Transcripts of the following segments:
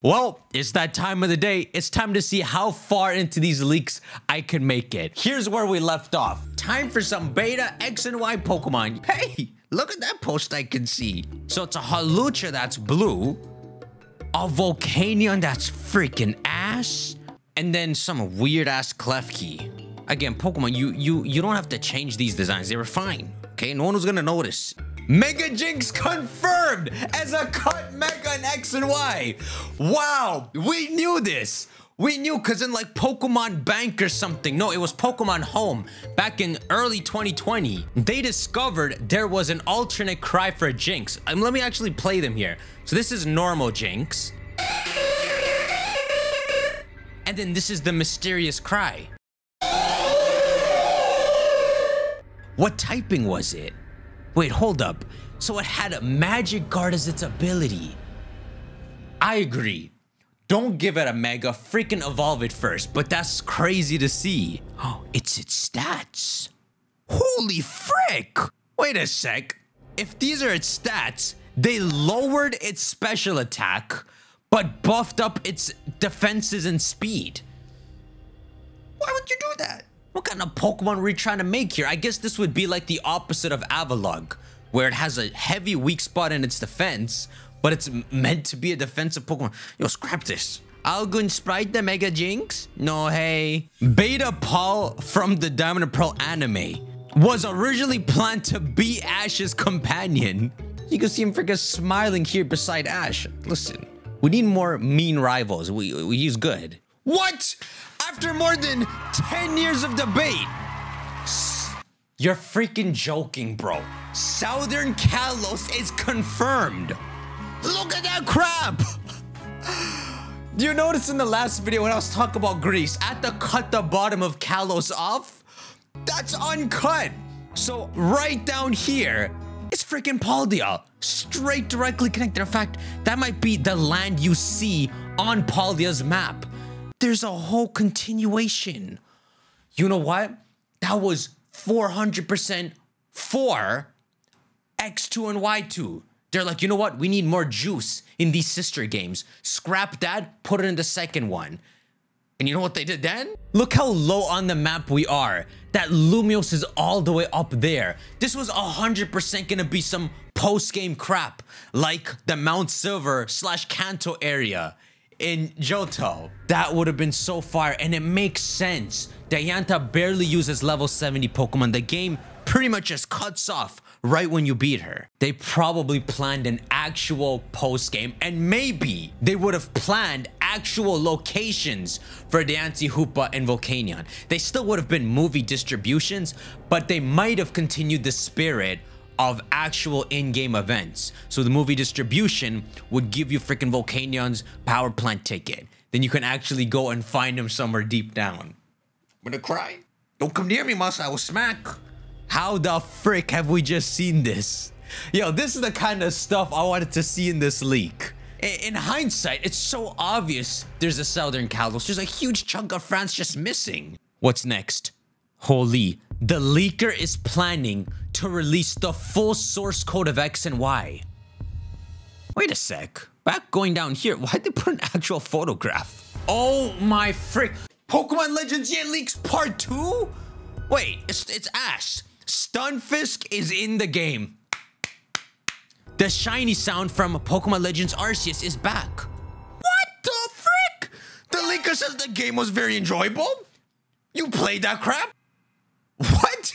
Well, it's that time of the day. It's time to see how far into these leaks I can make it. Here's where we left off. Time for some beta X and Y Pokemon. Hey, look at that post I can see. So it's a Hawlucha that's blue, a Volcanion that's freaking ass, and then some weird ass Klefki. Again, Pokemon, you don't have to change these designs. They were fine. Okay, no one was gonna notice. Mega Jinx confirmed as a cut Mega in X and Y. Wow, we knew this. We knew because in like Pokemon Bank or something, no, it was Pokemon Home back in early 2020, they discovered there was an alternate cry for Jinx. Let me actually play them here. So this is normal Jinx. And then this is the mysterious cry. What typing was it? Wait, hold up. So it had a Magic Guard as its ability. I agree. Don't give it a Mega, freaking evolve it first, but that's crazy to see. Oh, it's its stats. Holy frick! Wait a sec. If these are its stats, they lowered its special attack, but buffed up its defenses and speed. Why would you do that? What kind of Pokemon were you trying to make here? I guess this would be like the opposite of Avalugg, where it has a heavy weak spot in its defense, but it's meant to be a defensive Pokemon. Yo, scrap this. Algun Sprite the Mega Jinx? No, hey. Beta Paul from the Diamond and Pearl anime was originally planned to be Ash's companion. You can see him freaking smiling here beside Ash. Listen, we need more mean rivals. He's good. What? After more than 10 years of debate. You're freaking joking, bro. Southern Kalos is confirmed. Look at that crap. Do you notice in the last video when I was talking about Greece, I had to cut the bottom of Kalos off? That's uncut. So right down here, it's freaking Paldea. Straight directly connected. In fact, that might be the land you see on Paldea's map. There's a whole continuation. You know what? That was 400% for X2 and Y2. They're like, you know what? We need more juice in these sister games. Scrap that, put it in the second one. And you know what they did then? Look how low on the map we are. That Lumiose is all the way up there. This was 100% gonna be some post-game crap, like the Mount Silver / Kanto area in Johto. That would have been so fire, and it makes sense. Diantha barely uses level 70 Pokemon. The game pretty much just cuts off right when you beat her. They probably planned an actual post-game, and maybe they would have planned actual locations for Diancie, Hoopa, and Volcanion. They still would have been movie distributions, but they might have continued the spirit of actual in-game events. So the movie distribution would give you freaking Volcanion's power plant ticket. Then you can actually go and find him somewhere deep down. I'm gonna cry. Don't come near me, Masa. I will smack. How the frick have we just seen this? Yo, this is the kind of stuff I wanted to see in this leak. In hindsight, it's so obvious there's a Southern Kalos. There's a huge chunk of France just missing. What's next? Holy, the leaker is planning to release the full source code of X and Y. Wait a sec. Back going down here, why'd they put an actual photograph? Oh my frick. Pokemon Legends Yet Leaks Part 2? Wait, it's Ash. Stunfisk is in the game. The shiny sound from Pokemon Legends Arceus is back. What the frick? The leaker says the game was very enjoyable? You played that crap? What?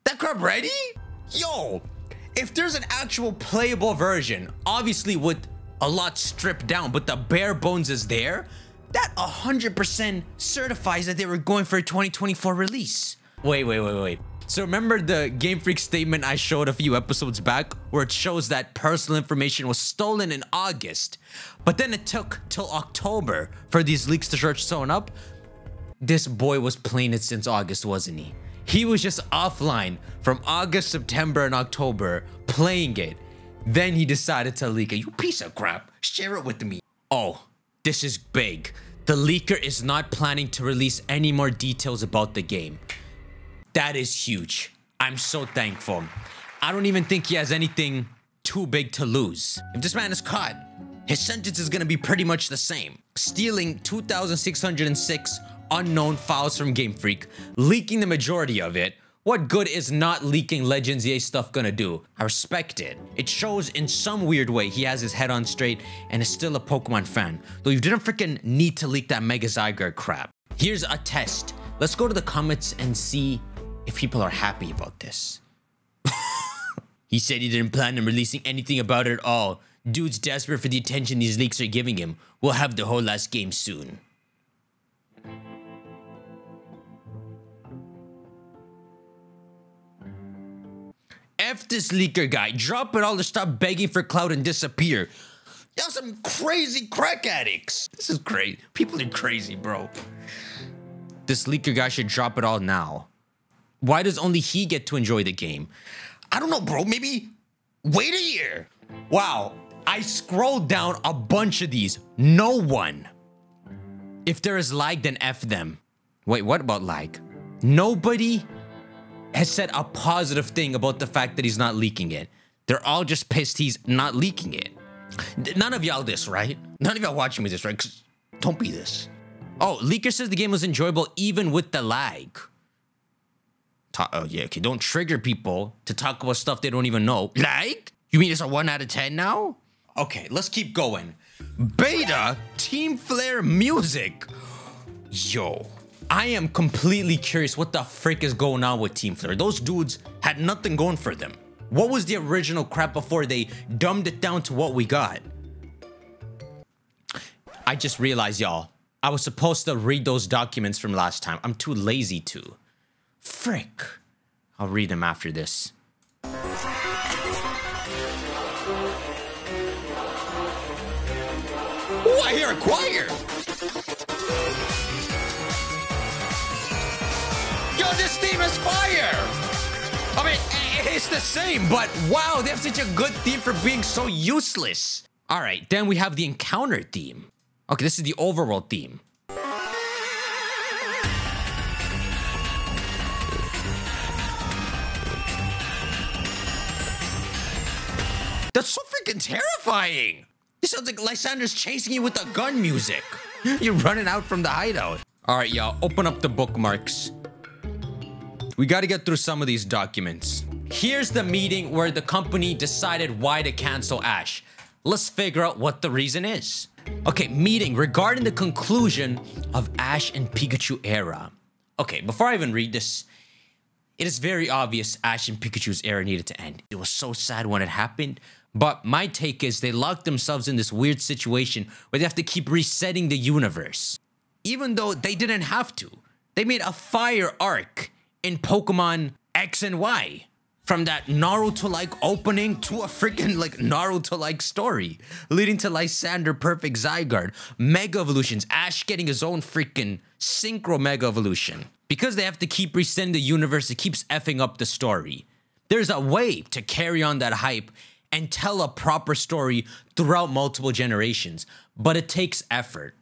That crap ready? Yo, if there's an actual playable version, obviously with a lot stripped down, but the bare bones is there, that 100% certifies that they were going for a 2024 release. Wait. So remember the Game Freak statement I showed a few episodes back where it shows that personal information was stolen in August, but then it took till October for these leaks to start showing up? This boy was playing it since August, wasn't he? He was just offline from August, September, and October playing it. Then he decided to leak it. You piece of crap. Share it with me. Oh, this is big. The leaker is not planning to release any more details about the game. That is huge. I'm so thankful. I don't even think he has anything too big to lose. If this man is caught, his sentence is gonna be pretty much the same. Stealing 2,606 unknown files from Game Freak, leaking the majority of it. What good is not leaking Legends EA stuff gonna do? I respect it. It shows in some weird way he has his head on straight and is still a Pokemon fan. Though you didn't freaking need to leak that Mega Zygarde crap. Here's a test. Let's go to the comments and see if people are happy about this. He said he didn't plan on releasing anything about it at all. Dude's desperate for the attention these leaks are giving him. We'll have the whole last game soon. F this leaker guy. Drop it all to stop begging for clout and disappear. Y'all some crazy crack addicts. This is crazy. People are crazy, bro. This leaker guy should drop it all now. Why does only he get to enjoy the game? I don't know, bro. Maybe wait a year. Wow. I scrolled down a bunch of these. No one. If there is lag, then F them. Wait, what about lag? Nobody has said a positive thing about the fact that he's not leaking it. They're all just pissed he's not leaking it. None of y'all this, right? None of y'all watching me this, right? 'Cause don't be this. Oh, Leaker says the game was enjoyable even with the lag. Oh, yeah, okay. Don't trigger people to talk about stuff they don't even know. Like? You mean it's a 1 out of 10 now? Okay, let's keep going. Beta Team Flare music. Yo. I am completely curious what the frick is going on with Team Flare. Those dudes had nothing going for them. What was the original crap before they dumbed it down to what we got? I just realized, y'all, I was supposed to read those documents from last time. I'm too lazy to. Frick. I'll read them after this. Oh, I hear a choir. Yo, this theme is fire! I mean, it's the same, but wow, they have such a good theme for being so useless. All right, then we have the encounter theme. Okay, this is the overworld theme. That's so freaking terrifying. It sounds like Lysander's chasing you with a gun music. You're running out from the hideout. All right, y'all, open up the bookmarks. We got to get through some of these documents. Here's the meeting where the company decided why to cancel Ash. Let's figure out what the reason is. Okay, meeting regarding the conclusion of Ash and Pikachu era. Okay, before I even read this, it is very obvious Ash and Pikachu's era needed to end. It was so sad when it happened, but my take is they locked themselves in this weird situation where they have to keep resetting the universe. Even though they didn't have to. They made a fire arc in Pokemon X and Y. From that Naruto-like opening to a freaking like Naruto-like story, leading to Lysander Perfect Zygarde, Mega Evolutions, Ash getting his own freaking Synchro Mega Evolution. Because they have to keep resetting the universe, it keeps effing up the story. There's a way to carry on that hype and tell a proper story throughout multiple generations, but it takes effort.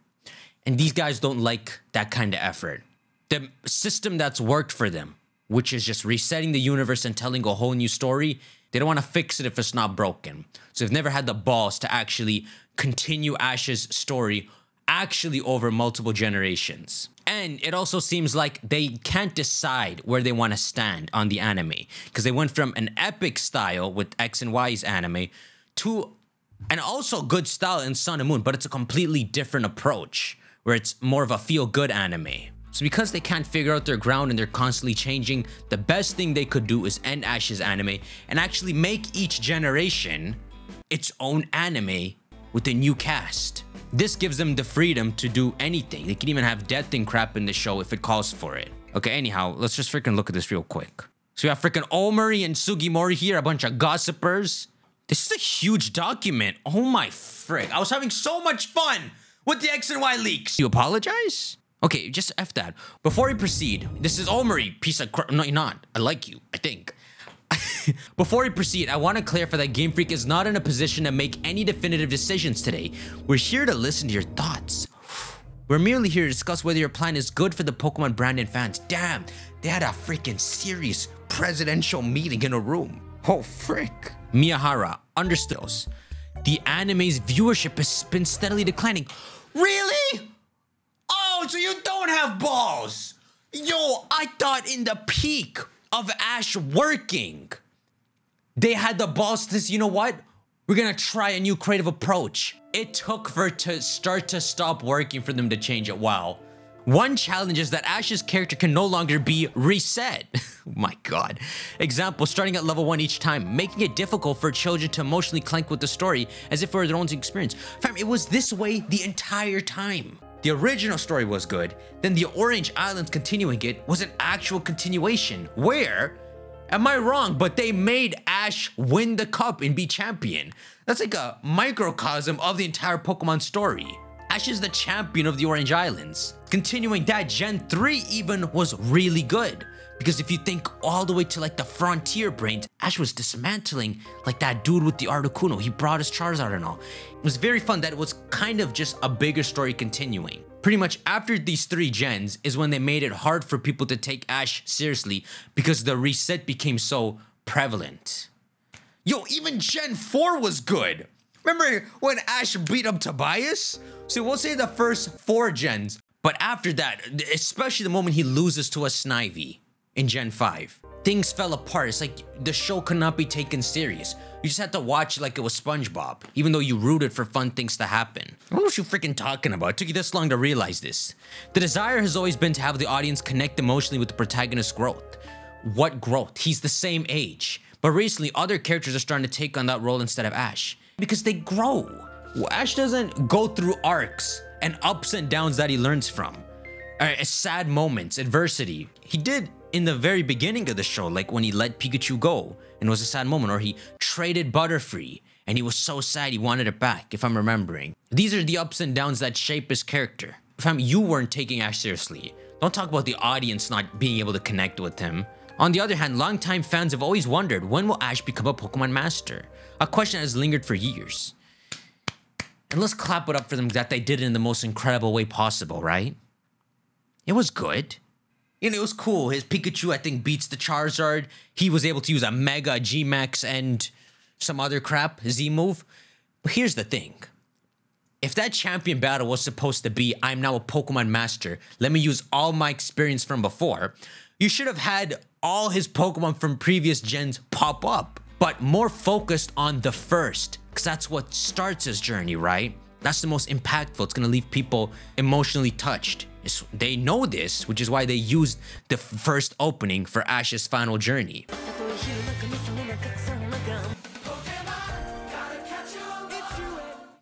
And these guys don't like that kind of effort. The system that's worked for them, which is just resetting the universe and telling a whole new story, they don't want to fix it if it's not broken. So they've never had the balls to actually continue Ash's story actually over multiple generations. And it also seems like they can't decide where they want to stand on the anime, because they went from an epic style with X and Y's anime to an also good style in Sun and Moon, but it's a completely different approach where it's more of a feel-good anime. So because they can't figure out their ground and they're constantly changing, the best thing they could do is end Ash's anime and actually make each generation its own anime with a new cast. This gives them the freedom to do anything. They can even have death and crap in the show if it calls for it. Okay, anyhow, let's just freaking look at this real quick. So we have freaking Omori and Sugimori here, a bunch of gossipers. This is a huge document. Oh my frick. I was having so much fun with the X and Y leaks. You apologize? Okay, just F that. Before we proceed, this is Omori, piece of crap. No, you're not. I like you, I think. Before we proceed, I want to clarify that Game Freak is not in a position to make any definitive decisions today. We're here to listen to your thoughts. We're merely here to discuss whether your plan is good for the Pokemon brand and fans. Damn, they had a freaking serious presidential meeting in a room. Oh, frick. Miyahara, understood. the anime's viewership has been steadily declining. Really? Oh, so you don't have balls. Yo, I thought in the peak of Ash working, they had the balls to, you know what? We're gonna try a new creative approach. It took for it to start to stop working for them to change it. Wow. One challenge is that Ash's character can no longer be reset. Oh my god. Example, starting at level 1 each time, making it difficult for children to emotionally connect with the story as if it were their own experience. Fam, it was this way the entire time. The original story was good, then the Orange Islands continuing it was an actual continuation where, am I wrong, but they made Ash win the cup and be champion. That's like a microcosm of the entire Pokemon story. Ash is the champion of the Orange Islands. Continuing that, Gen 3 even was really good. Because if you think all the way to like the Frontier Brains, Ash was dismantling like that dude with the Articuno. He brought his Charizard and all. It was very fun that it was kind of just a bigger story continuing. Pretty much after these 3 gens is when they made it hard for people to take Ash seriously because the reset became so prevalent. Yo, even Gen 4 was good. Remember when Ash beat up Tobias? So we'll say the first 4 gens. But after that, especially the moment he loses to a Snivy in Gen 5, things fell apart. It's like the show could not be taken serious. You just had to watch it like it was SpongeBob, even though you rooted for fun things to happen. I don't know what you're freaking talking about. It took you this long to realize this. The desire has always been to have the audience connect emotionally with the protagonist's growth. What growth? He's the same age. But recently, other characters are starting to take on that role instead of Ash. Because they grow. Well, Ash doesn't go through arcs and ups and downs that he learns from. Sad moments, adversity. He did in the very beginning of the show, like when he let Pikachu go and it was a sad moment, or he traded Butterfree and he was so sad he wanted it back, if I'm remembering. These are the ups and downs that shape his character. Fam, you weren't taking Ash seriously. Don't talk about the audience not being able to connect with him. On the other hand, longtime fans have always wondered, when will Ash become a Pokemon Master? A question that has lingered for years. And let's clap it up for them that they did it in the most incredible way possible, right? It was good. You know, it was cool. His Pikachu, I think, beats the Charizard. He was able to use a Mega, G-Max, and some other crap, Z-move. But here's the thing. If that champion battle was supposed to be, I'm now a Pokemon Master, let me use all my experience from before, you should have had all his Pokemon from previous gens pop up, but more focused on the first, because that's what starts his journey, right? That's the most impactful. It's gonna leave people emotionally touched. They know this, which is why they used the first opening for Ash's final journey.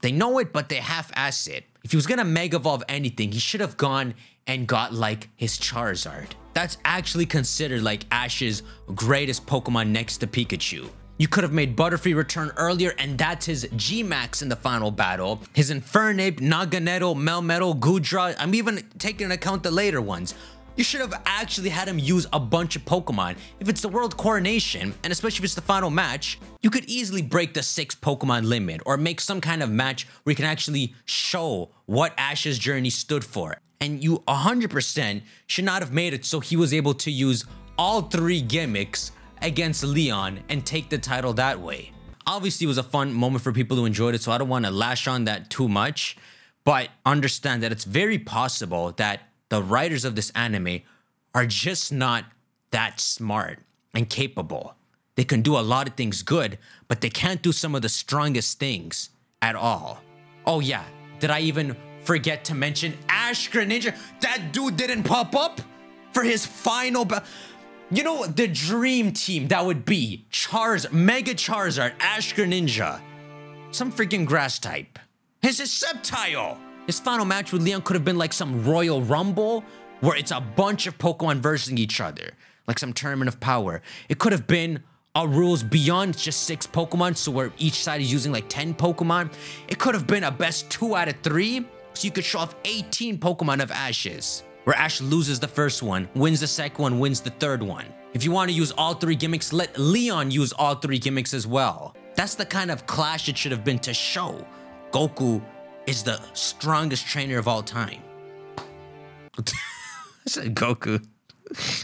They know it, but they half-ass it. If he was gonna Mega Evolve anything, he should have gone and got like his Charizard. That's actually considered like Ash's greatest Pokemon next to Pikachu. You could have made Butterfree return earlier, and that's his G-Max in the final battle. His Infernape, Naganadel, Melmetal, Goodra. I'm even taking into account the later ones. You should have actually had him use a bunch of Pokemon. If it's the World Coronation, and especially if it's the final match, you could easily break the 6 Pokemon limit or make some kind of match where you can actually show what Ash's journey stood for. And you 100% should not have made it so he was able to use all 3 gimmicks against Leon and take the title that way. Obviously, it was a fun moment for people who enjoyed it, so I don't want to lash on that too much, but understand that it's very possible that the writers of this anime are just not that smart and capable. They can do a lot of things good, but they can't do some of the strongest things at all. Oh yeah, did I even forget to mention Ash Greninja? That dude didn't pop up for his final battle. You know what? The dream team that would be Charizard, Mega Charizard, Ash Greninja, some freaking grass type. His Sceptile. His final match with Leon could have been like some Royal Rumble where it's a bunch of Pokemon versing each other, like some Tournament of Power. It could have been a rules beyond just 6 Pokemon, so where each side is using like 10 Pokemon. It could have been a best 2 out of 3, so you could show off 18 Pokemon of Ash's, where Ash loses the first one, wins the second one, wins the third one. If you want to use all 3 gimmicks, let Leon use all 3 gimmicks as well. That's the kind of clash it should have been to show Goku is the strongest trainer of all time. I said Goku.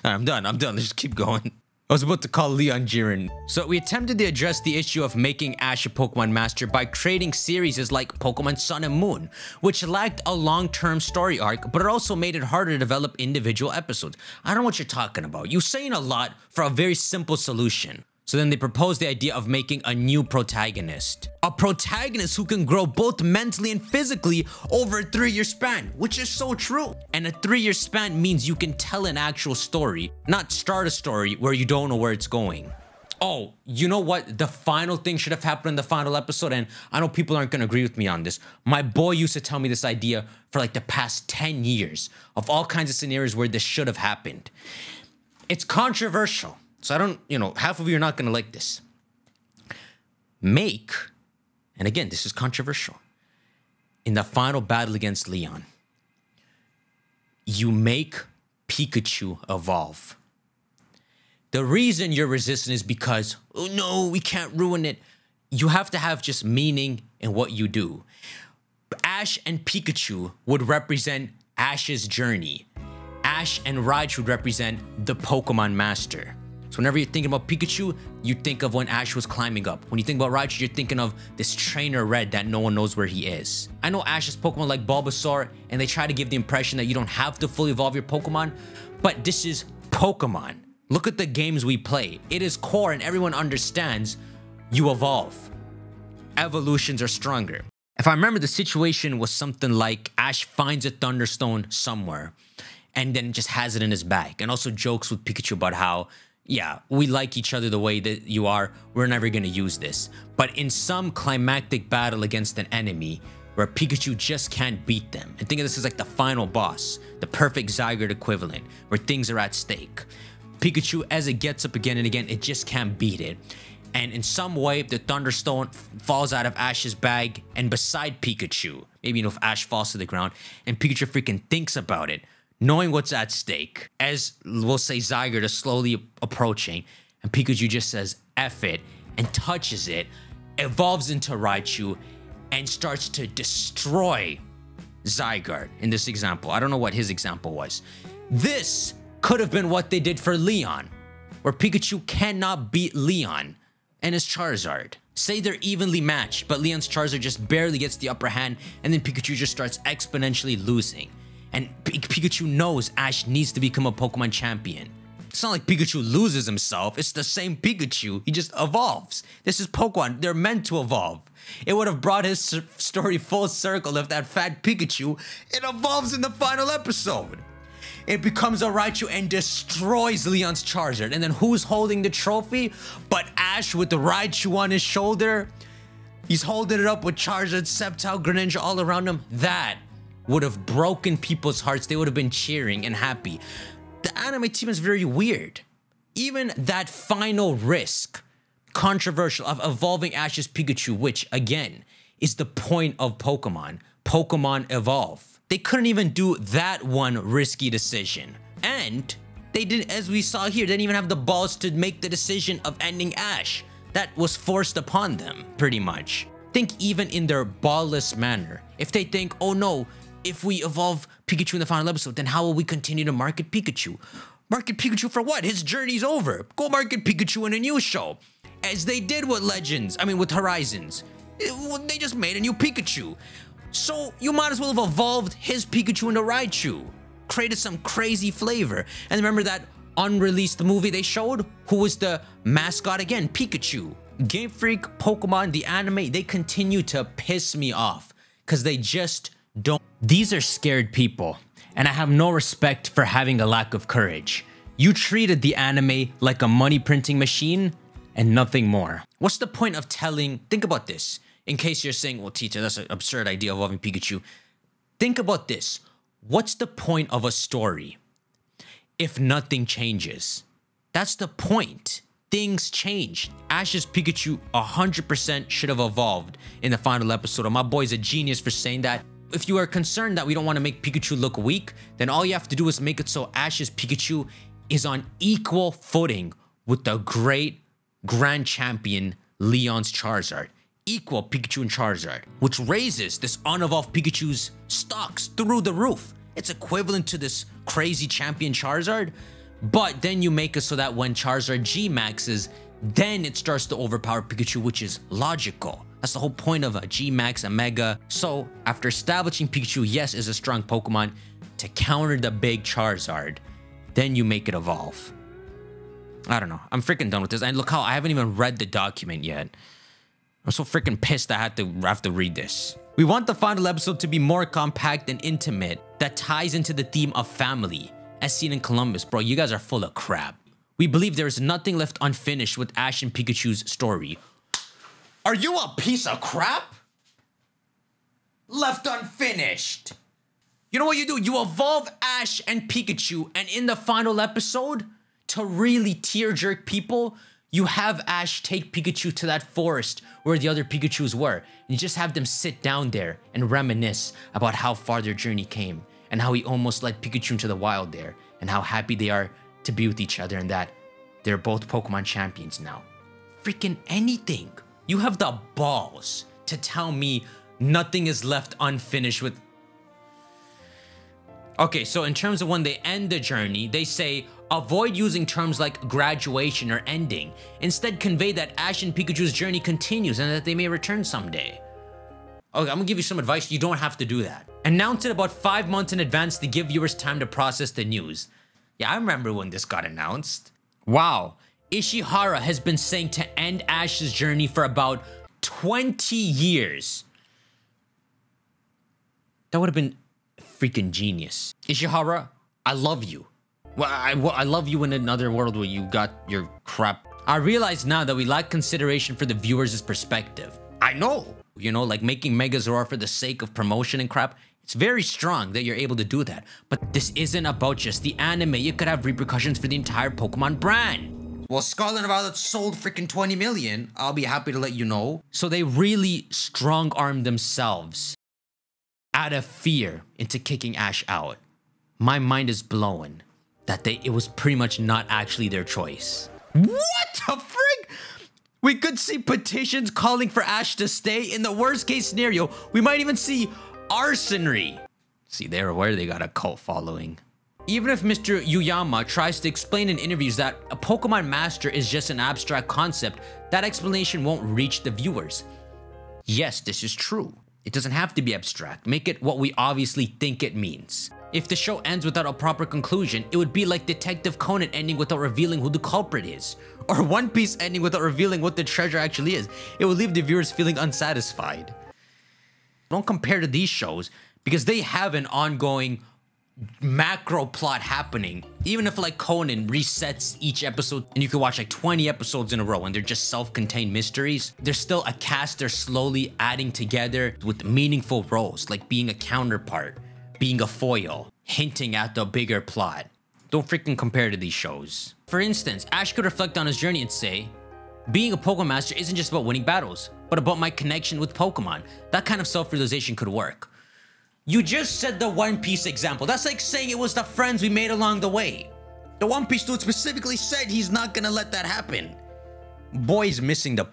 I'm done. Let's just keep going. I was about to call Leon Jiren. So we attempted to address the issue of making Ash a Pokemon master by creating series like Pokemon Sun and Moon, which lacked a long-term story arc, but it also made it harder to develop individual episodes. I don't know what you're talking about. You're saying a lot for a very simple solution. So then they proposed the idea of making a new protagonist. A protagonist who can grow both mentally and physically over a 3-year span, which is so true. And a 3-year span means you can tell an actual story, not start a story where you don't know where it's going. Oh, you know what? The final thing should have happened in the final episode, and I know people aren't gonna agree with me on this. My boy used to tell me this idea for like the past 10 years of all kinds of scenarios where this should have happened. It's controversial. So I don't, half of you are not going to like this. Make, and again, this is controversial, in the final battle against Leon, you make Pikachu evolve. The reason you're resistant is because, oh no, we can't ruin it. You have to have just meaning in what you do. Ash and Pikachu would represent Ash's journey. Ash and Raichu would represent the Pokemon Master. So whenever you're thinking about Pikachu, you think of when Ash was climbing up. When you think about Raichu, you're thinking of this trainer Red that no one knows where he is. I know Ash's Pokemon like Bulbasaur, and they try to give the impression that you don't have to fully evolve your Pokemon, but this is Pokemon. Look at the games we play. It is core and everyone understands you evolve. Evolutions are stronger. If I remember, the situation was something like Ash finds a Thunderstone somewhere and then just has it in his bag, and also jokes with Pikachu about how, yeah, we like each other the way that you are. We're never going to use this. But in some climactic battle against an enemy where Pikachu just can't beat them, and think of this as like the final boss, the perfect Zygarde equivalent, where things are at stake. Pikachu, as it gets up again and again, it just can't beat it. And in some way, the Thunderstone falls out of Ash's bag and beside Pikachu. Maybe, if Ash falls to the ground and Pikachu freaking thinks about it, knowing what's at stake, as we'll say Zygarde is slowly approaching, and Pikachu just says F it and touches it, evolves into Raichu, and starts to destroy Zygarde in this example. I don't know what his example was. This could have been what they did for Leon, where Pikachu cannot beat Leon and his Charizard. Say they're evenly matched, but Leon's Charizard just barely gets the upper hand, and then Pikachu just starts exponentially losing. And Pikachu knows Ash needs to become a Pokemon champion. It's not like Pikachu loses himself. It's the same Pikachu. He just evolves. This is Pokemon. They're meant to evolve. It would have brought his story full circle if that fat Pikachu, it evolves in the final episode. It becomes a Raichu and destroys Leon's Charizard. And then who's holding the trophy? But Ash with the Raichu on his shoulder. He's holding it up with Charizard, Sceptile, Greninja all around him. That would have broken people's hearts. They would have been cheering and happy. The anime team is very weird. Even that final risk, controversial, of evolving Ash's Pikachu, which again is the point of Pokemon. Pokemon evolve. They couldn't even do that one risky decision. And they didn't, as we saw here, they didn't even have the balls to make the decision of ending Ash. That was forced upon them, pretty much. Think even in their ballless manner. If they think, oh no, if we evolve Pikachu in the final episode, then how will we continue to market Pikachu? Market Pikachu for what? His journey's over. Go market Pikachu in a new show. As they did with with Horizons. They just made a new Pikachu. So you might as well have evolved his Pikachu into Raichu. Created some crazy flavor. And remember that unreleased movie they showed? Who was the mascot again? Pikachu. Game Freak, Pokemon, the anime, they continue to piss me off. Because they just don't. These are scared people, and I have no respect for having a lack of courage. You treated the anime like a money printing machine and nothing more. What's the point of telling, think about this, in case you're saying, well, teacher, that's an absurd idea of evolving Pikachu. Think about this. What's the point of a story if nothing changes? That's the point. Things change. Ash's Pikachu 100% should have evolved in the final episode. And my boy's a genius for saying that. If you are concerned that we don't want to make Pikachu look weak, then all you have to do is make it so Ash's Pikachu is on equal footing with the great grand champion Leon's Charizard. Equal Pikachu and Charizard, which raises this unevolved Pikachu's stocks through the roof. It's equivalent to this crazy champion Charizard. But then you make it so that when Charizard G maxes, then it starts to overpower Pikachu, which is logical. That's the whole point of a G Max, a Mega. So after establishing Pikachu, yes, is a strong Pokemon to counter the big Charizard, then you make it evolve. I don't know. I'm freaking done with this. And look how I haven't even read the document yet. I'm so freaking pissed I have to read this. We want the final episode to be more compact and intimate that ties into the theme of family, as seen in Columbus. Bro, you guys are full of crap. We believe there is nothing left unfinished with Ash and Pikachu's story. Are you a piece of crap? Left unfinished. You know what you do? You evolve Ash and Pikachu, and in the final episode, to really tear-jerk people, you have Ash take Pikachu to that forest where the other Pikachus were. And you just have them sit down there and reminisce about how far their journey came, and how he almost led Pikachu into the wild there, and how happy they are to be with each other, and that they're both Pokemon champions now. Freaking anything. You have the balls to tell me nothing is left unfinished with... Okay, so in terms of when they end the journey, they say, avoid using terms like graduation or ending. Instead, convey that Ash and Pikachu's journey continues and that they may return someday. Okay, I'm gonna give you some advice. You don't have to do that. Announce it about 5 months in advance to give viewers time to process the news. Yeah, I remember when this got announced. Wow. Ishihara has been saying to end Ash's journey for about 20 years. That would have been freaking genius. Ishihara, I love you. Well, I love you in another world where you got your crap. I realize now that we lack consideration for the viewers' perspective. I know. You know, like making Megazord for the sake of promotion and crap. It's very strong that you're able to do that. But this isn't about just the anime. It could have repercussions for the entire Pokemon brand. Well, Scarlet and Violet sold freaking 20 million. I'll be happy to let you know. So they really strong-armed themselves out of fear into kicking Ash out. My mind is blown that it was pretty much not actually their choice. What the frig? We could see petitions calling for Ash to stay. In the worst case scenario, we might even see arsenry. See, they're aware they got a cult following. Even if Mr. Yuyama tries to explain in interviews that a Pokemon Master is just an abstract concept, that explanation won't reach the viewers. Yes, this is true. It doesn't have to be abstract. Make it what we obviously think it means. If the show ends without a proper conclusion, it would be like Detective Conan ending without revealing who the culprit is. Or One Piece ending without revealing what the treasure actually is. It would leave the viewers feeling unsatisfied. Don't compare to these shows because they have an ongoing macro plot happening. Even if like Conan resets each episode and you can watch like 20 episodes in a row and they're just self-contained mysteries, there's still a cast they're slowly adding together with meaningful roles, like being a counterpart, being a foil, hinting at the bigger plot. Don't freaking compare to these shows. For instance, Ash could reflect on his journey and say, being a Pokemon Master isn't just about winning battles, but about my connection with Pokemon. That kind of self-realization could work. You just said the One Piece example. That's like saying it was the friends we made along the way. The One Piece dude specifically said he's not gonna let that happen. Boy's missing the...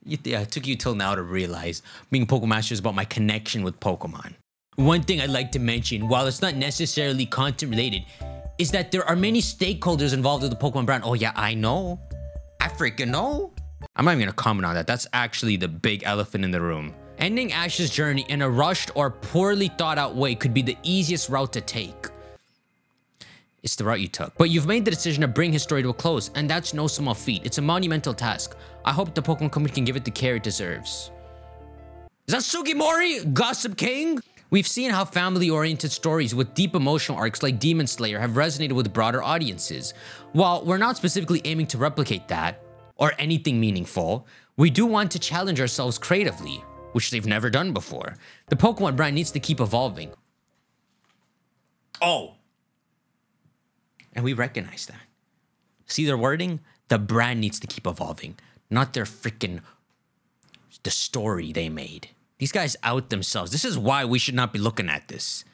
Yeah, it took you till now to realize being a Pokemon Master is about my connection with Pokemon. One thing I'd like to mention, while it's not necessarily content related, is that there are many stakeholders involved with the Pokemon brand. Oh yeah, I know. I freaking know. I'm not even gonna comment on that. That's actually the big elephant in the room. Ending Ash's journey in a rushed or poorly thought out way could be the easiest route to take. It's the route you took. But you've made the decision to bring his story to a close, and that's no small feat. It's a monumental task. I hope the Pokemon company can give it the care it deserves. Is that Sugimori, Gossip King? We've seen how family-oriented stories with deep emotional arcs like Demon Slayer have resonated with broader audiences. While we're not specifically aiming to replicate that, or anything meaningful, we do want to challenge ourselves creatively, which they've never done before. The Pokemon brand needs to keep evolving. Oh. And we recognize that. See their wording? The brand needs to keep evolving, not their freaking... the story they made. These guys out themselves. This is why we should not be looking at this.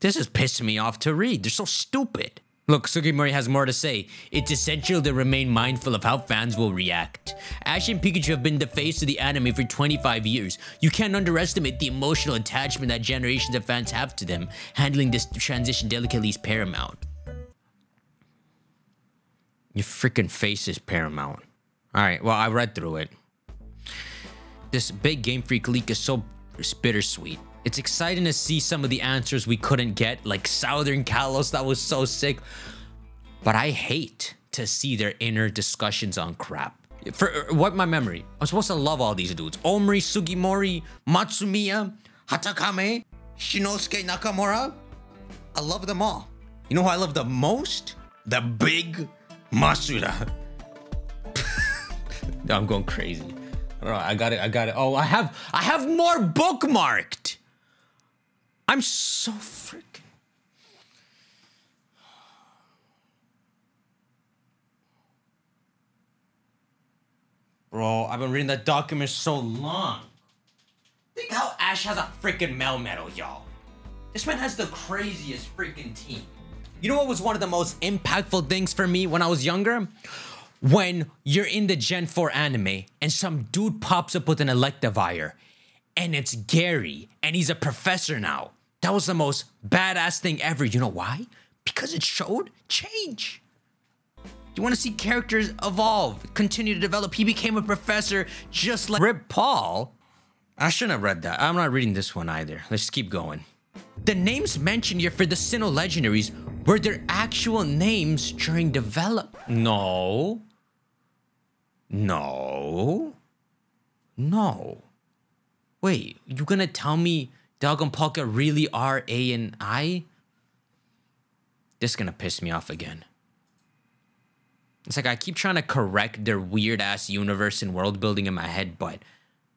This is pissing me off to read. They're so stupid. Look, Sugimori has more to say. It's essential to remain mindful of how fans will react. Ash and Pikachu have been the face of the anime for 25 years. You can't underestimate the emotional attachment that generations of fans have to them. Handling this transition delicately is paramount. Your freaking face is paramount. All right, well, I read through it. This big Game Freak leak is so bittersweet. It's exciting to see some of the answers we couldn't get, like Southern Kalos, that was so sick. But I hate to see their inner discussions on crap. For what my memory, I'm supposed to love all these dudes. Omri, Sugimori, Matsumiya, Hatakame, Shinosuke Nakamura. I love them all. You know who I love the most? The big Masuda. No, I'm going crazy. I don't know, I got it. Oh, I have more bookmarked. I'm so freaking. Bro, I've been reading that document so long. Think how Ash has a freaking Melmetal, y'all. This man has the craziest freaking team. You know what was one of the most impactful things for me when I was younger? When you're in the Gen 4 anime and some dude pops up with an Electivire and it's Gary and he's a professor now. That was the most badass thing ever. You know why? Because it showed change. You want to see characters evolve, continue to develop. He became a professor just like Rip Paul. I shouldn't have read that. I'm not reading this one either. Let's keep going. The names mentioned here for the Sinnoh legendaries were their actual names during develop. No. Wait, you gonna tell me Dragon Polka really are A and I? This is gonna piss me off again. It's like I keep trying to correct their weird ass universe and world building in my head, but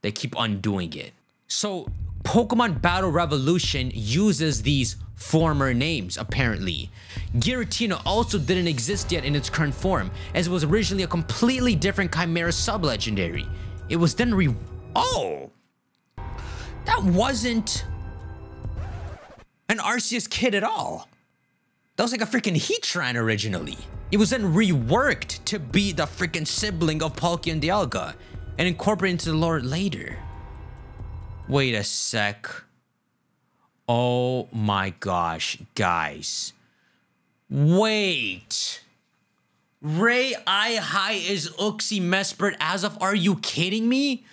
they keep undoing it. So Pokemon Battle Revolution uses these former names, apparently. Giratina also didn't exist yet in its current form, as it was originally a completely different Chimera sub-legendary. It was then Oh! That wasn't an Arceus kid at all. That was like a freaking Heatran originally. It was then reworked to be the freaking sibling of Palkia and Dialga and incorporated into the lore later. Wait a sec. Oh my gosh, guys. Wait. Ray Eye is Uxie, Mesprit, Azoth. Are you kidding me?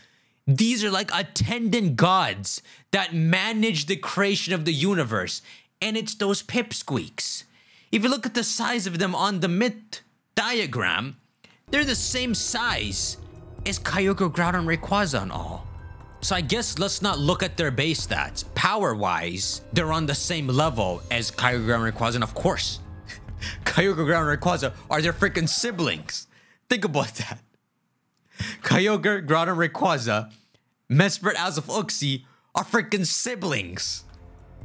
These are like attendant gods that manage the creation of the universe. And it's those pipsqueaks. If you look at the size of them on the myth diagram, they're the same size as Kyogre, Groudon, Rayquaza and all. So I guess let's not look at their base stats. Power-wise, they're on the same level as Kyogre, Groudon, Rayquaza, and of course, Kyogre, Groudon, and Rayquaza are their freaking siblings. Think about that. Kyogre, Groudon, Rayquaza, Mesprit, Azoth, Uxie are freaking siblings.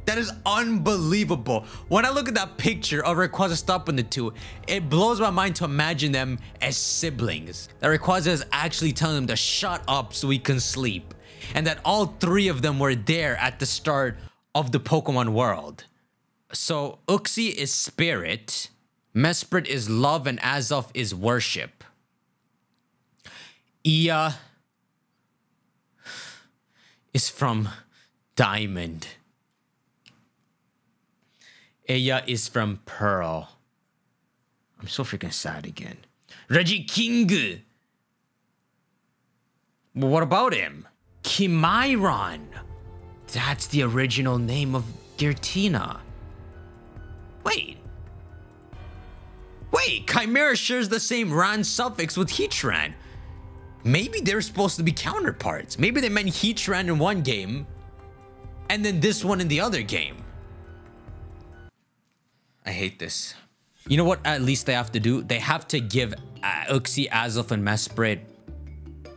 That is unbelievable. When I look at that picture of Rayquaza stopping the two, it blows my mind to imagine them as siblings. That Rayquaza is actually telling them to shut up so we can sleep. And that all three of them were there at the start of the Pokemon world. So Uxie is spirit, Mesprit is love, and Azoth is worship. Iya is from Diamond. Eya is from Pearl. I'm so freaking sad again. Regiking. Well, what about him? Kimairon. That's the original name of Giratina. Wait, Chimera shares the same Ran suffix with Heatran. Maybe they're supposed to be counterparts. Maybe they meant Heatran in one game, and then this one in the other game. I hate this. You know what at least they have to do? They have to give Uxie, Azoth, and Mesprit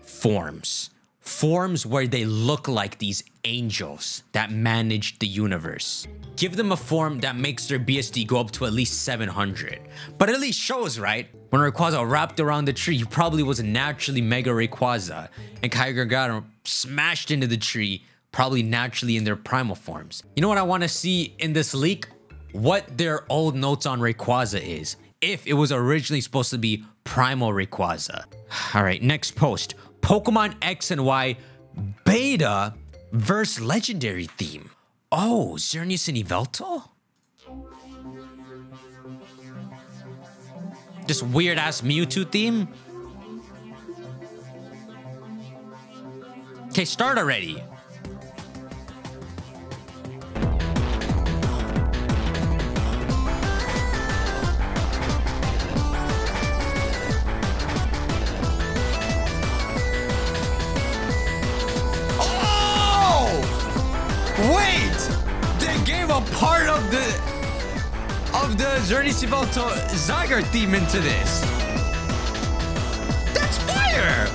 forms. Forms where they look like these angels that manage the universe. Give them a form that makes their BSD go up to at least 700. But at least shows, right? When Rayquaza wrapped around the tree, he probably was naturally Mega Rayquaza. And Kyogre, Groudon smashed into the tree, probably naturally in their primal forms. You know what I want to see in this leak? What their old notes on Rayquaza is. If it was originally supposed to be Primal Rayquaza. Alright, next post. Pokemon X and Y Beta versus Legendary theme. Oh, Xerneas and Yveltal? This weird ass Mewtwo theme. Okay, start already. Wait! They gave a part of the Journey Sivelto Zygarde theme into this. That's fire!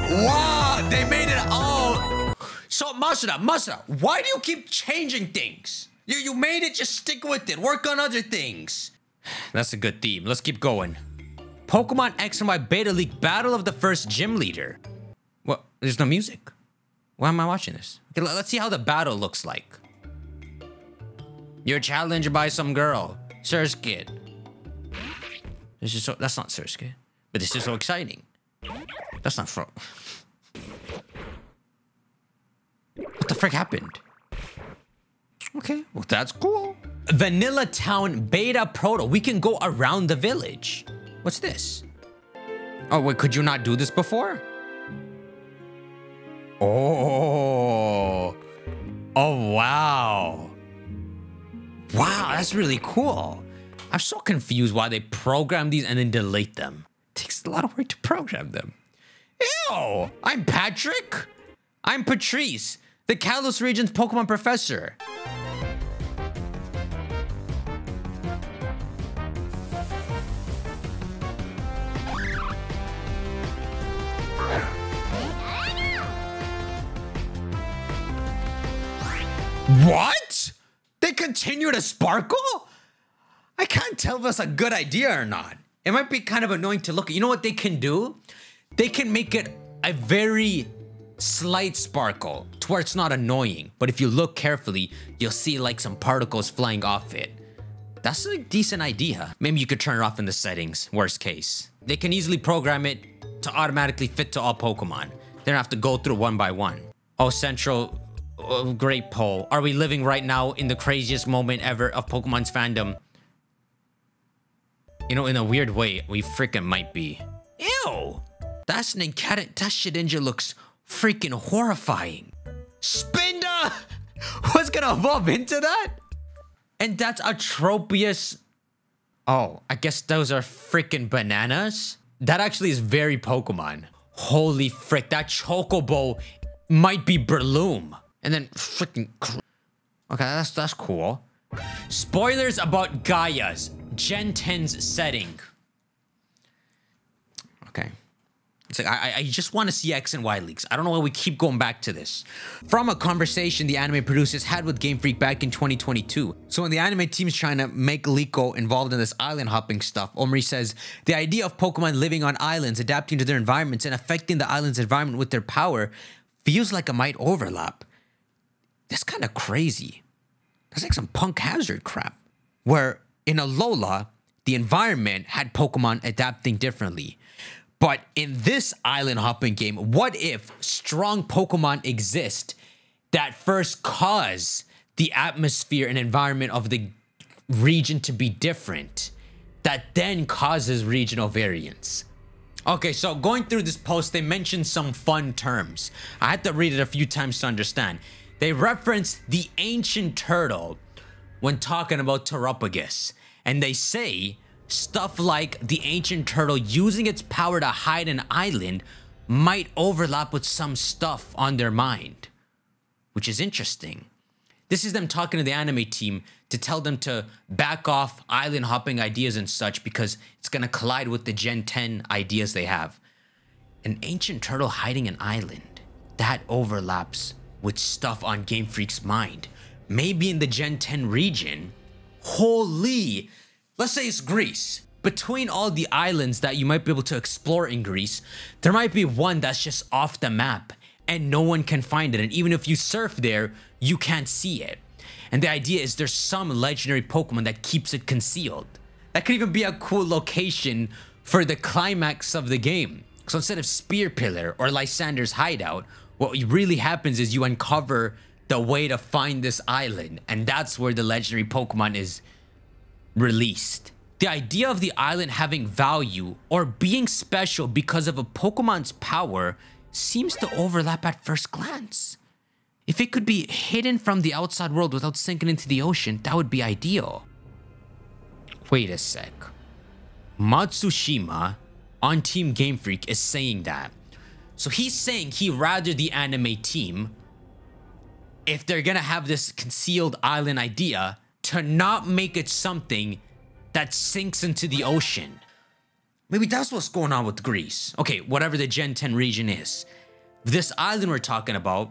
Wow, they made it all. So Masuda, why do you keep changing things? You made it, just stick with it. Work on other things. That's a good theme. Let's keep going. Pokemon X and Y Beta League Battle of the First Gym Leader. What? There's no music. Why am I watching this? Okay, let's see how the battle looks like. You're challenged by some girl. Surskit. This is so... That's not Surskit. But this is so exciting. That's not Fro... What the frick happened? Okay, well that's cool. Vanilla Town Beta Proto. We can go around the village. What's this? Oh, wait, could you not do this before? Oh. Oh, wow. Wow, that's really cool. I'm so confused why they program these and then delete them. It takes a lot of work to program them. Ew! I'm Patrick. I'm Patrice, the Kalos region's Pokemon professor. What? They continue to sparkle? I can't tell if that's a good idea or not. It might be kind of annoying to look at. You know what they can do? They can make it a very slight sparkle to where it's not annoying. But if you look carefully, you'll see like some particles flying off it. That's a decent idea. Maybe you could turn it off in the settings, worst case. They can easily program it to automatically fit to all Pokemon. They don't have to go through one by one. Oh, Central... great poll. Are we living right now in the craziest moment ever of Pokemon's fandom? You know, in a weird way, we freaking might be. Ew! That Shedinja looks freaking horrifying. Spinda! What's gonna evolve into that? And that's Atropius. Oh, I guess those are freaking bananas? That actually is very Pokemon. Holy frick, that Chocobo might be Breloom. And then freaking... Okay, that's cool. Spoilers about Gaia's Gen 10's setting. Okay. It's like, I just want to see X and Y leaks. I don't know why we keep going back to this. From a conversation the anime producers had with Game Freak back in 2022. So when the anime team's trying to make Liko involved in this island hopping stuff, Omri says, the idea of Pokemon living on islands, adapting to their environments, and affecting the island's environment with their power feels like it might overlap. That's kind of crazy. That's like some Punk Hazard crap. Where in Alola, the environment had Pokemon adapting differently. But in this island hopping game, what if strong Pokemon exist that first cause the atmosphere and environment of the region to be different, that then causes regional variance? Okay, so going through this post, they mentioned some fun terms. I had to read it a few times to understand. They reference the ancient turtle when talking about Terrapagus. And they say stuff like the ancient turtle using its power to hide an island might overlap with some stuff on their mind. Which is interesting. This is them talking to the anime team to tell them to back off island hopping ideas and such because it's going to collide with the Gen 10 ideas they have. An ancient turtle hiding an island. That overlaps with stuff on Game Freak's mind. Maybe in the Gen 10 region. Holy! Let's say it's Greece. Between all the islands that you might be able to explore in Greece, there might be one that's just off the map and no one can find it. And even if you surf there, you can't see it. And the idea is there's some legendary Pokemon that keeps it concealed. That could even be a cool location for the climax of the game. So instead of Spear Pillar or Lysander's hideout, what really happens is you uncover the way to find this island, and that's where the legendary Pokemon is released. The idea of the island having value or being special because of a Pokemon's power seems to overlap at first glance. If it could be hidden from the outside world without sinking into the ocean, that would be ideal. Wait a sec. Matsushima on Team Game Freak is saying that. So he's saying he'd rather the anime team, if they're gonna have this concealed island idea, to not make it something that sinks into the ocean. Maybe that's what's going on with Greece. Okay, whatever the Gen 10 region is. This island we're talking about,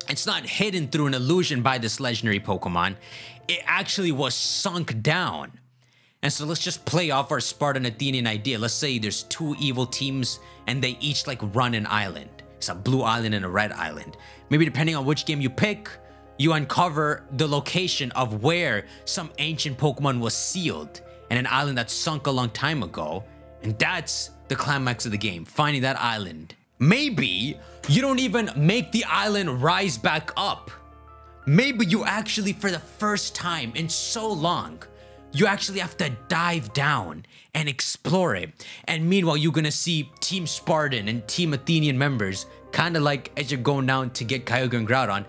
it's not hidden through an illusion by this legendary Pokemon. It actually was sunk down. And so let's just play off our Spartan Athenian idea. Let's say there's two evil teams and they each like run an island. It's a blue island and a red island. Maybe depending on which game you pick, you uncover the location of where some ancient Pokemon was sealed and an island that sunk a long time ago. And that's the climax of the game, finding that island. Maybe you don't even make the island rise back up. Maybe you actually, for the first time in so long, you actually have to dive down and explore it. And meanwhile, you're gonna see Team Spartan and Team Athenian members, kind of like as you're going down to get Kyogre and Groudon,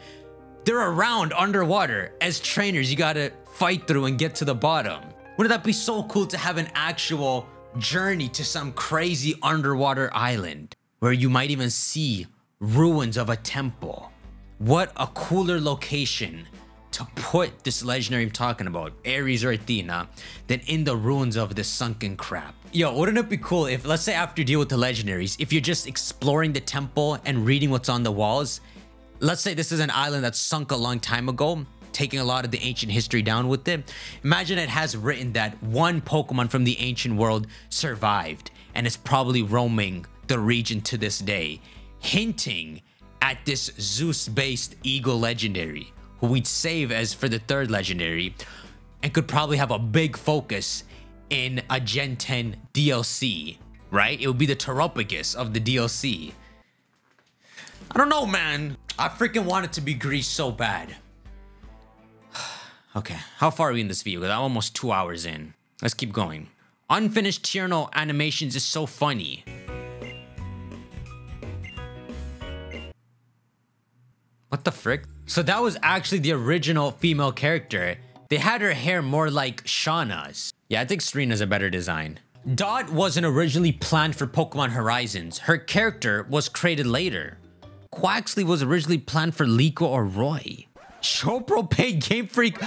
they're around underwater. As trainers, you gotta fight through and get to the bottom. Wouldn't that be so cool to have an actual journey to some crazy underwater island where you might even see ruins of a temple? What a cooler location to put this legendary I'm talking about, Ares or Athena, than in the ruins of this sunken crap. Yo, wouldn't it be cool if, let's say after you deal with the legendaries, if you're just exploring the temple and reading what's on the walls, let's say this is an island that sunk a long time ago, taking a lot of the ancient history down with it. Imagine it has written that one Pokemon from the ancient world survived and is probably roaming the region to this day, hinting at this Zeus-based Eagle legendary, who we'd save as for the third legendary, and could probably have a big focus in a Gen 10 DLC, right? It would be the Terrapagus of the DLC. I don't know, man. I freaking want it to be Greece so bad. Okay, how far are we in this video? Because I'm almost 2 hours in. Let's keep going. Unfinished Tierno animations is so funny. What the frick? So that was actually the original female character. They had her hair more like Shauna's. Yeah, I think Serena's a better design. Dot wasn't originally planned for Pokemon Horizons. Her character was created later. Quaxley was originally planned for Liko or Roy. Chopro paid Game Freak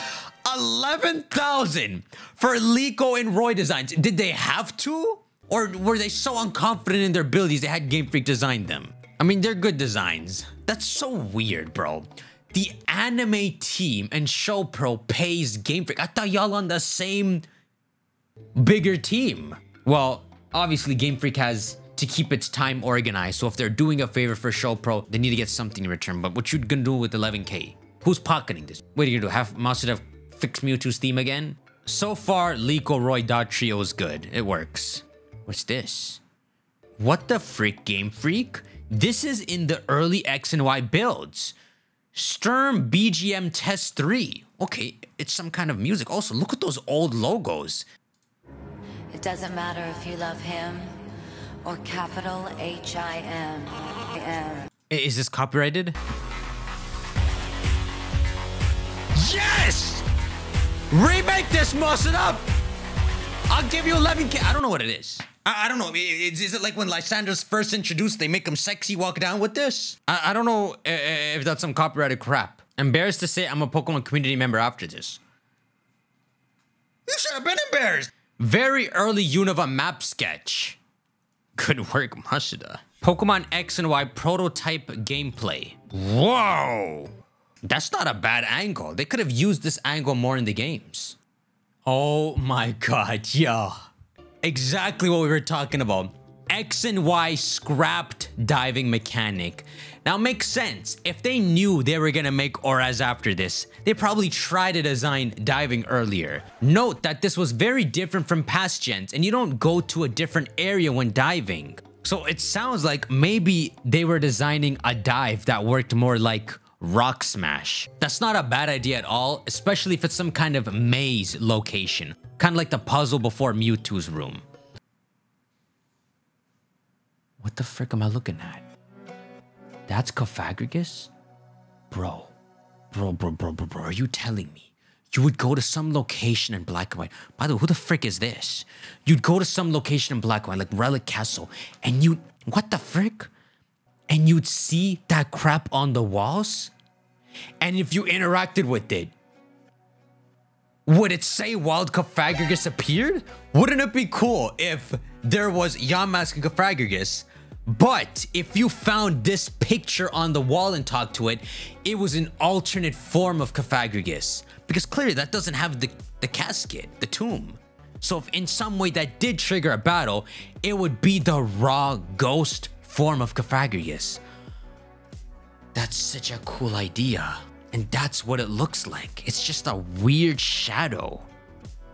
$11,000 for Liko and Roy designs. Did they have to? Or were they so unconfident in their abilities they had Game Freak design them? I mean, they're good designs. That's so weird, bro. The anime team and Chopro pays Game Freak. I thought y'all on the same bigger team. Well, obviously Game Freak has to keep its time organized. So if they're doing a favor for Chopro, they need to get something in return. But what you gonna do with 11K? Who's pocketing this? What are you gonna do? Have Masuda fix Mewtwo's theme again? So far, Liko, Roy, Dot trio is good. It works. What's this? What the frick, Game Freak? This is in the early X and Y builds. Sturm BGM Test 3. Okay, it's some kind of music. Also, look at those old logos. It doesn't matter if you love him or capital H-I-M. Is this copyrighted? Yes! Remake this, Masuda! I'll give you 11K. I don't know what it is. I don't know. Is it like when Lysander's first introduced, they make him sexy walk down with this? I don't know if that's some copyrighted crap. Embarrassed to say I'm a Pokemon community member after this. You should have been embarrassed. Very early Unova map sketch. Good work, Masuda. Pokemon X and Y prototype gameplay. Whoa! That's not a bad angle. They could have used this angle more in the games. Oh my god, yeah. Exactly what we were talking about. X and Y scrapped diving mechanic. Now makes sense. If they knew they were gonna make Auras after this, they probably tried to design diving earlier. Note that this was very different from past gens and you don't go to a different area when diving. So it sounds like maybe they were designing a dive that worked more like Rock Smash. That's not a bad idea at all, especially if it's some kind of maze location. Kind of like the puzzle before Mewtwo's room. What the frick am I looking at? That's Cofagrigus? Bro, are you telling me you would go to some location in Black and White? By the way, who the frick is this? You'd go to some location in Black and White, like Relic Castle, and you... What the frick? And you'd see that crap on the walls? And if you interacted with it, would it say Wild Cofagrigus appeared? Wouldn't it be cool if there was Yamask and Cofagrigus, but if you found this picture on the wall and talked to it, it was an alternate form of Cofagrigus? Because clearly that doesn't have the casket, the tomb. So if in some way that did trigger a battle, it would be the raw ghost form of Cofagrigus. That's such a cool idea. And that's what it looks like. It's just a weird shadow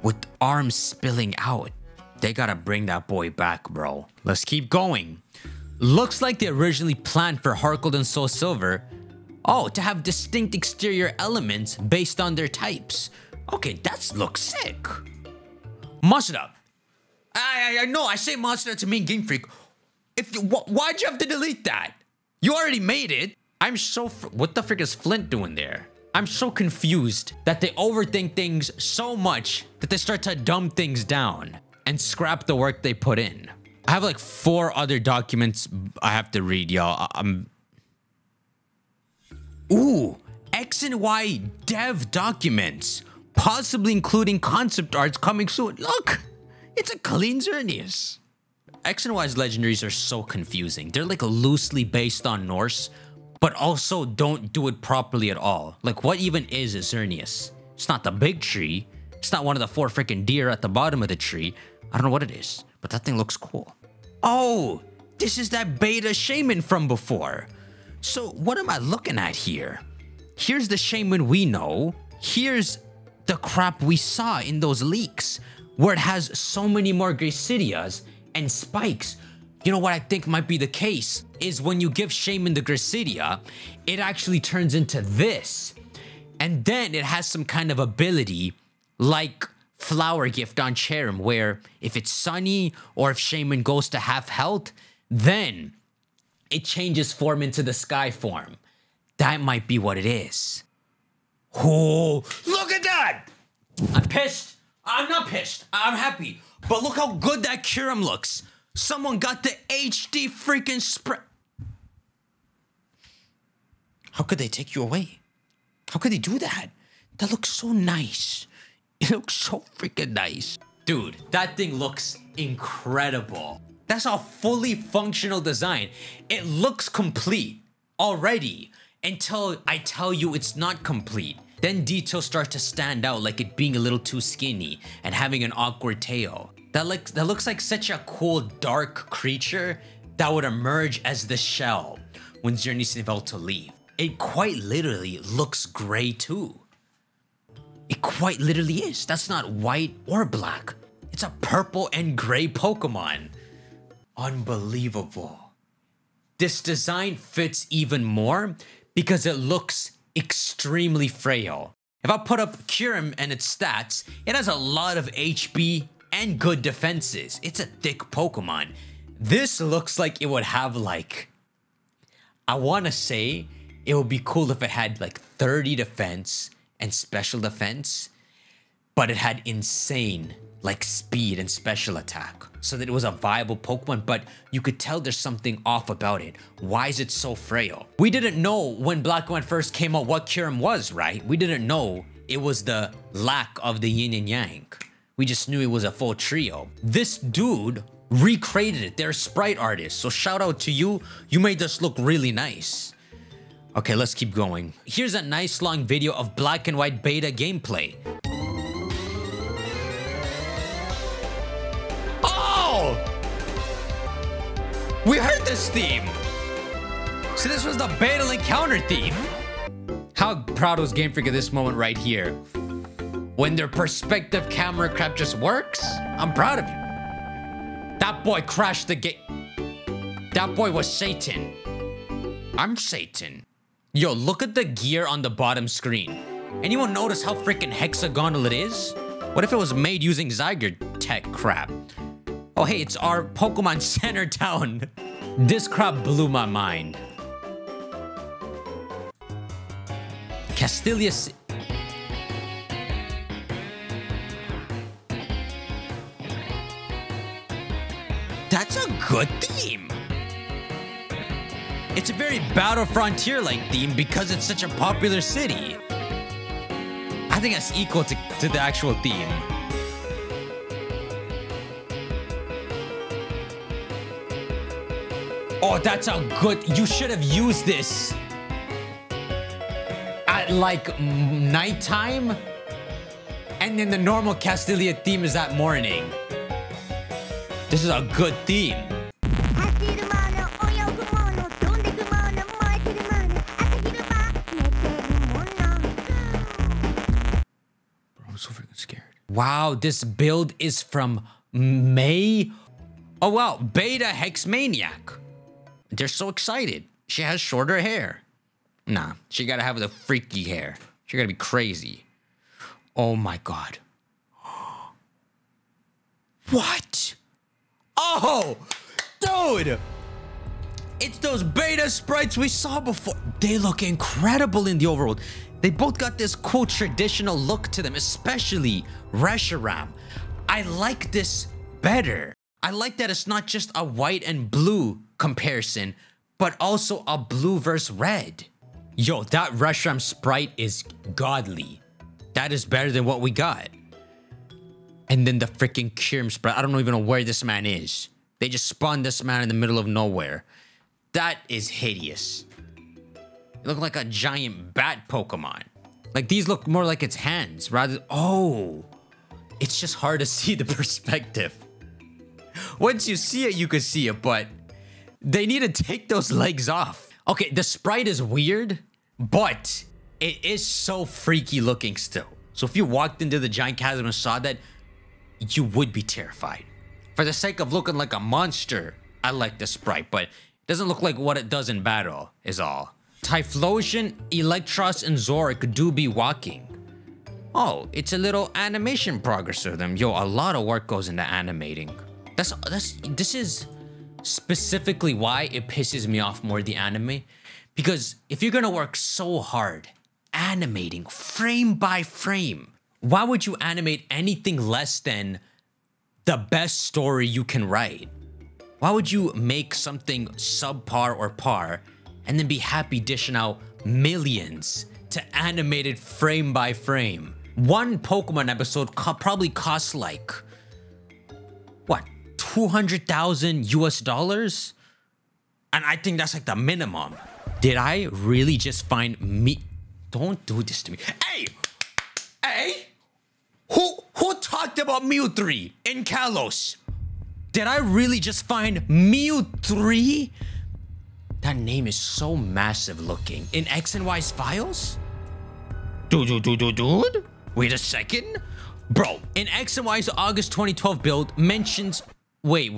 with arms spilling out. They gotta bring that boy back, bro. Let's keep going. Looks like they originally planned for Harkled and Soul Silver, to have distinct exterior elements based on their types. Okay, that looks sick. Mazda. I know, I say Mazda to mean Game Freak. Why'd you have to delete that? You already made it. I'm so... What the frick is Flint doing there? I'm so confused that they overthink things so much that they start to dumb things down and scrap the work they put in. I have like 4 other documents I have to read, y'all. Ooh, X and Y dev documents, possibly including concept arts coming soon. Look, it's a clean Xerneas. X and Y's legendaries are so confusing. They're like loosely based on Norse, but also don't do it properly at all. Like, what even is a Xerneas? It's not the big tree. It's not one of the 4 freaking deer at the bottom of the tree. I don't know what it is, but that thing looks cool. Oh, this is that beta shaman from before. So what am I looking at here? Here's the shaman we know. Here's the crap we saw in those leaks, where it has so many more Gracidias and spikes. You know what I think might be the case is when you give Shaman the Gracidia, it actually turns into this. And then it has some kind of ability like Flower Gift on Cherrim, where if it's sunny or if Shaman goes to half health, then it changes form into the sky form. That might be what it is. Oh, look at that! I'm pissed. I'm not pissed. I'm happy. But look how good that Kyurem looks. Someone got the HD freaking spread. How could they take you away? How could they do that? That looks so nice. It looks so freaking nice. Dude, that thing looks incredible. That's a fully functional design. It looks complete already until I tell you it's not complete. Then details start to stand out, like it being a little too skinny and having an awkward tail. That looks like such a cool dark creature that would emerge as the shell when Xerneas is about to leave. It quite literally looks gray too. It quite literally is. That's not white or black. It's a purple and gray Pokemon. Unbelievable. This design fits even more because it looks extremely frail. If I put up Kyurem and its stats, it has a lot of HP and good defenses. It's a thick Pokemon. This looks like it would have like, I want to say it would be cool if it had like 30 defense and special defense, but it had insane like speed and special attack, so that it was a viable Pokemon, but you could tell there's something off about it. Why is it so frail? We didn't know when Black and White first came out what Kyurem was, right? We didn't know it was the lack of the yin and yang. We just knew it was a full trio. This dude recreated it. They're sprite artists, so shout out to you. You made this look really nice. Okay, let's keep going. Here's a nice long video of Black and White beta gameplay. Oh! We heard this theme! So this was the beta encounter theme. How proud was Game Freak at this moment right here? When their perspective camera crap just works? I'm proud of you. That boy crashed the game. That boy was Satan. I'm Satan. Yo, look at the gear on the bottom screen. Anyone notice how freaking hexagonal it is? What if it was made using Zyger tech crap? Oh, hey, it's our Pokemon Center Town. This crap blew my mind. Castilia... That's a good theme. It's a very Battle Frontier-like theme because it's such a popular city. I think that's equal to the actual theme. Oh, that's a good... You should have used this at like nighttime, and then the normal Castilia theme is at morning. This is a good theme. I'm so freaking scared. Wow, this build is from May. Oh wow, Beta Hexmaniac. They're so excited. She has shorter hair. Nah, she gotta have the freaky hair. She gotta be crazy. Oh my god. What? Oh, dude. It's those beta sprites we saw before. They look incredible in the overworld. They both got this cool traditional look to them, especially Reshiram. I like this better. I like that it's not just a white and blue comparison, but also a blue versus red. Yo, that Reshiram sprite is godly. That is better than what we got. And then the freaking Kyurem sprite. I don't even know where this man is. They just spawned this man in the middle of nowhere. That is hideous. It looked like a giant bat Pokemon. Like these look more like its hands rather. Oh, it's just hard to see the perspective. Once you see it, you can see it, but they need to take those legs off. Okay, the sprite is weird, but it is so freaky looking still. So if you walked into the giant chasm and saw that, you would be terrified. For the sake of looking like a monster, I like the sprite, but it doesn't look like what it does in battle, is all. Typhlosion, Electros, and Zoric do be walking. Oh, it's a little animation progress of them. Yo, a lot of work goes into animating. This is specifically why it pisses me off more, the anime. Because if you're gonna work so hard, animating frame by frame, why would you animate anything less than the best story you can write? Why would you make something subpar or par and then be happy dishing out millions to animate it frame by frame? One Pokemon episode probably costs like, what, 200,000 US dollars? And I think that's like the minimum. Did I really just find me? Don't do this to me. Hey! Hey! Who talked about Mew 3 in Kalos? Did I really just find Mew 3? That name is so massive looking. In X and Y's files? Dude? Wait a second. Bro, in X and Y's August 2012 build mentions... Wait.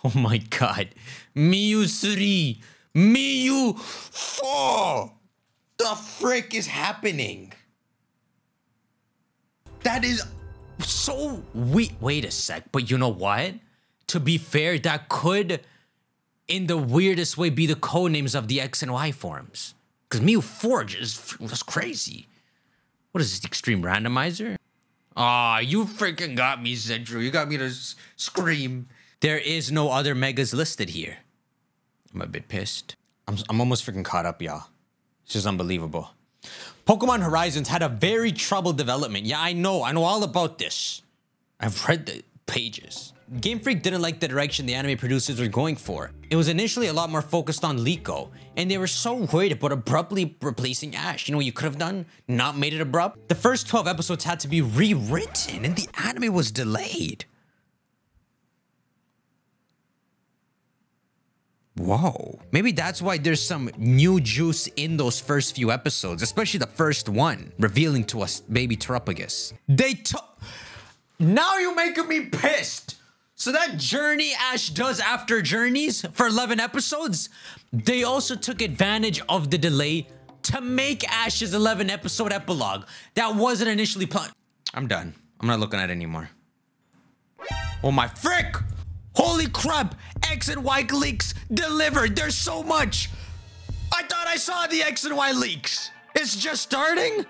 Oh my god. Mew 3. Mew 4. The frick is happening? That is so weird. Wait a sec, but you know what? To be fair, that could, in the weirdest way, be the codenames of the X and Y forms. Because Mew Forge was crazy. What is this, Extreme Randomizer? Aw, you freaking got me, Central. You got me to scream. There is no other megas listed here. I'm a bit pissed. I'm almost freaking caught up, y'all. This is unbelievable. Pokemon Horizons had a very troubled development. Yeah, I know all about this. I've read the pages. Game Freak didn't like the direction the anime producers were going for. It was initially a lot more focused on Liko, and they were so worried about abruptly replacing Ash. You know what you could have done? Not made it abrupt? The first 12 episodes had to be rewritten, and the anime was delayed. Whoa. Maybe that's why there's some new juice in those first few episodes, especially the first one, revealing to us baby Terrapagus. Now you're making me pissed. So that journey Ash does after Journeys for 11 episodes, they also took advantage of the delay to make Ash's 11 episode epilogue that wasn't initially planned. I'm done. I'm not looking at it anymore. Oh my frick! Holy crap! X and Y leaks delivered. There's so much. I thought I saw the X and Y leaks. It's just starting?